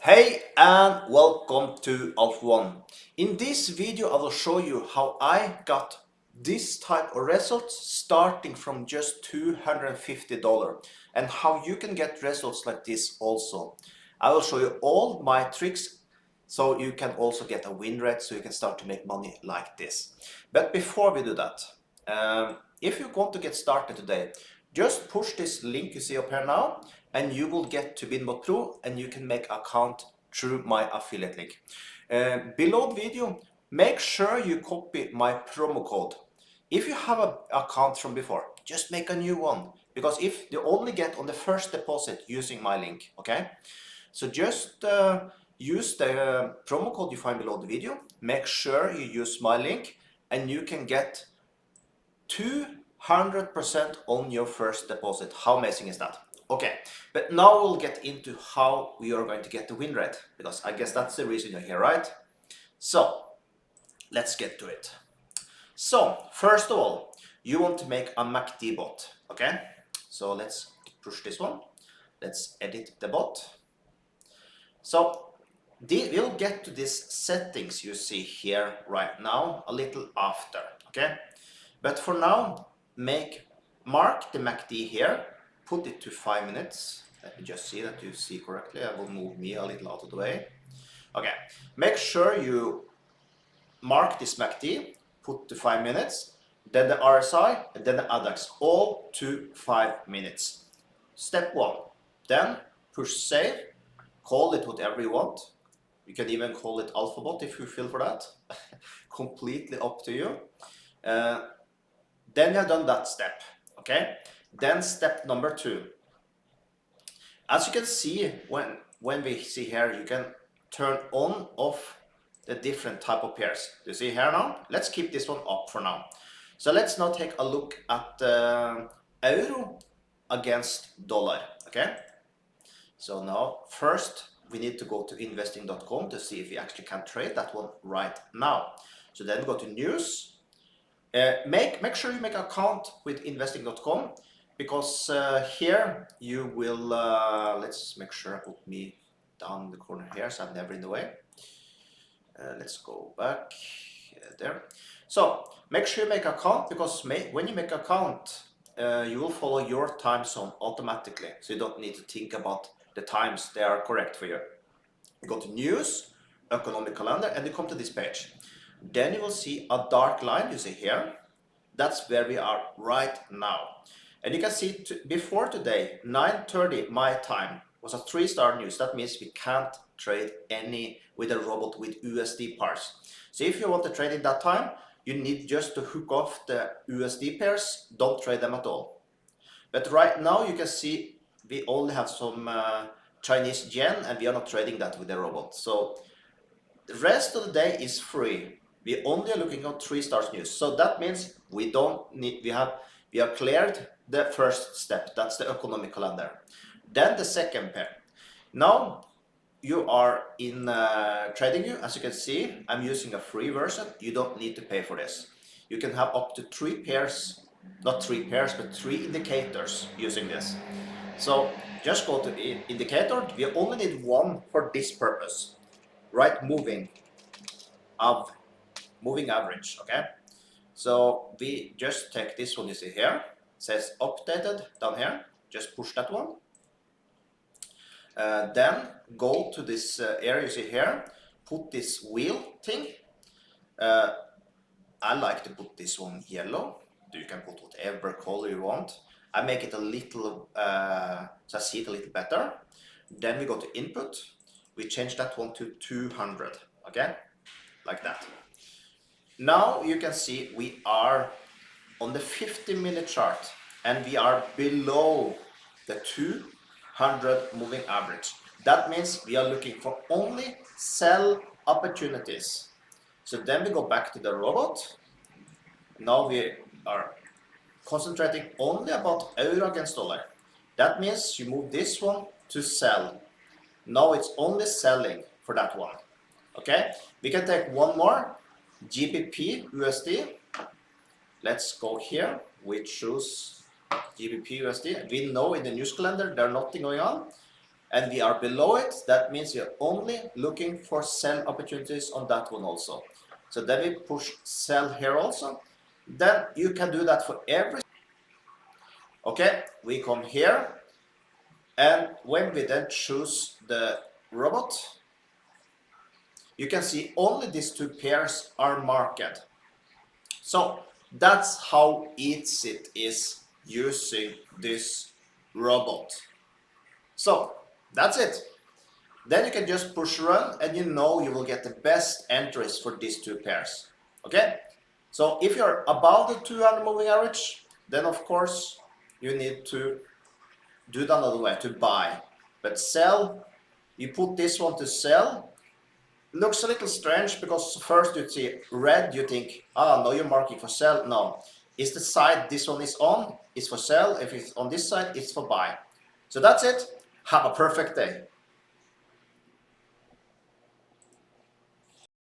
Hey and welcome to Alpha One. In this video I will show you how I got this type of results starting from just $250 and how you can get results like this also. I will show you all my tricks so you can also get a win rate so you can start to make money like this. But before we do that, if you want to get started today, just push this link you see up here now and you will get to BinBotPro and you can make account through my affiliate link. Below the video, make sure you copy my promo code. If you have an account from before, just make a new one because if you only get on the first deposit using my link, okay? So just use the promo code you find below the video, make sure you use my link and you can get 200% on your first deposit. How amazing is that? Okay, but now we'll get into how we are going to get the win rate, because I guess that's the reason you're here, right? So let's get to it. So first of all, you want to make a MACD bot, okay? So let's push this one. Let's edit the bot. So we'll get to these settings you see here right now a little after, okay? But for now, mark the MACD here, put it to 5 minutes. Let me just see that you see correctly. I will move me a little out of the way. Okay, make sure you mark this MACD, put to 5 minutes, then the RSI, and then the ADAX, all to 5 minutes. Step 1, then push save, call it whatever you want. You can even call it AlphaBot if you feel for that. Completely up to you. Then you have done that step, okay? Then step number 2. As you can see, when we see here, you can turn on, off the different type of pairs. Do you see here now? Let's keep this one up for now. So let's now take a look at euro against dollar, okay? So now first we need to go to investing.com to see if we actually can trade that one right now. So then go to news. Make sure you make an account with investing.com because here you will, let's make sure I put me down the corner here so I'm never in the way. Let's go back there. So make sure you make an account because when you make an account, you will follow your time zone automatically. So you don't need to think about the times, they are correct for you. You go to news, economic calendar, and you come to this page. Then you will see a dark line, you see here. That's where we are right now. And you can see before today, 9:30 my time, was a 3-star news. That means we can't trade any with a robot with USD pairs. So if you want to trade in that time, you need just to hook off the USD pairs, don't trade them at all. But right now you can see we only have some Chinese yen and we are not trading that with the robot. So the rest of the day is free. We only are looking at 3-star news. So that means we don't need, we are cleared the first step. That's the economic calendar. Then the second pair. Now you are in TradingView. As you can see, I'm using a free version. You don't need to pay for this. You can have up to 3 pairs, not 3 pairs, but 3 indicators using this. So just go to indicator. We only need one for this purpose. Right, moving average, okay? So we just take this one you see here, it says updated down here, just push that one. Then go to this area you see here, put this wheel thing. I like to put this one yellow. You can put whatever color you want. I make it a little, so I see it a little better. Then we go to input. We change that one to 200, okay? Like that. Now you can see we are on the 50-minute chart and we are below the 200 moving average. That means we are looking for only sell opportunities. So then we go back to the robot. Now we are concentrating only about euro against dollar. That means you move this one to sell. Now it's only selling for that one. Okay, we can take one more, GBP USD. Let's go here. We choose GBP USD. We know in the news calendar there's nothing going on. and we are below it, that means you're only looking for sell opportunities on that one also. So then we push sell here also. Then you can do that for every. Okay, we come here, and when we then choose the robot, you can see only these two pairs are marked. So that's how easy it is using this robot. So that's it. Then you can just push run, and you know you will get the best entries for these two pairs. Okay? So if you're above the 200 moving average, then of course you need to do it another way, to buy. But sell, you put this one to sell. Looks a little strange because first you see red, you think, no, you're marking for sell. No, it's the side this one is on, it's for sell. If it's on this side, it's for buy. So that's it. Have a perfect day.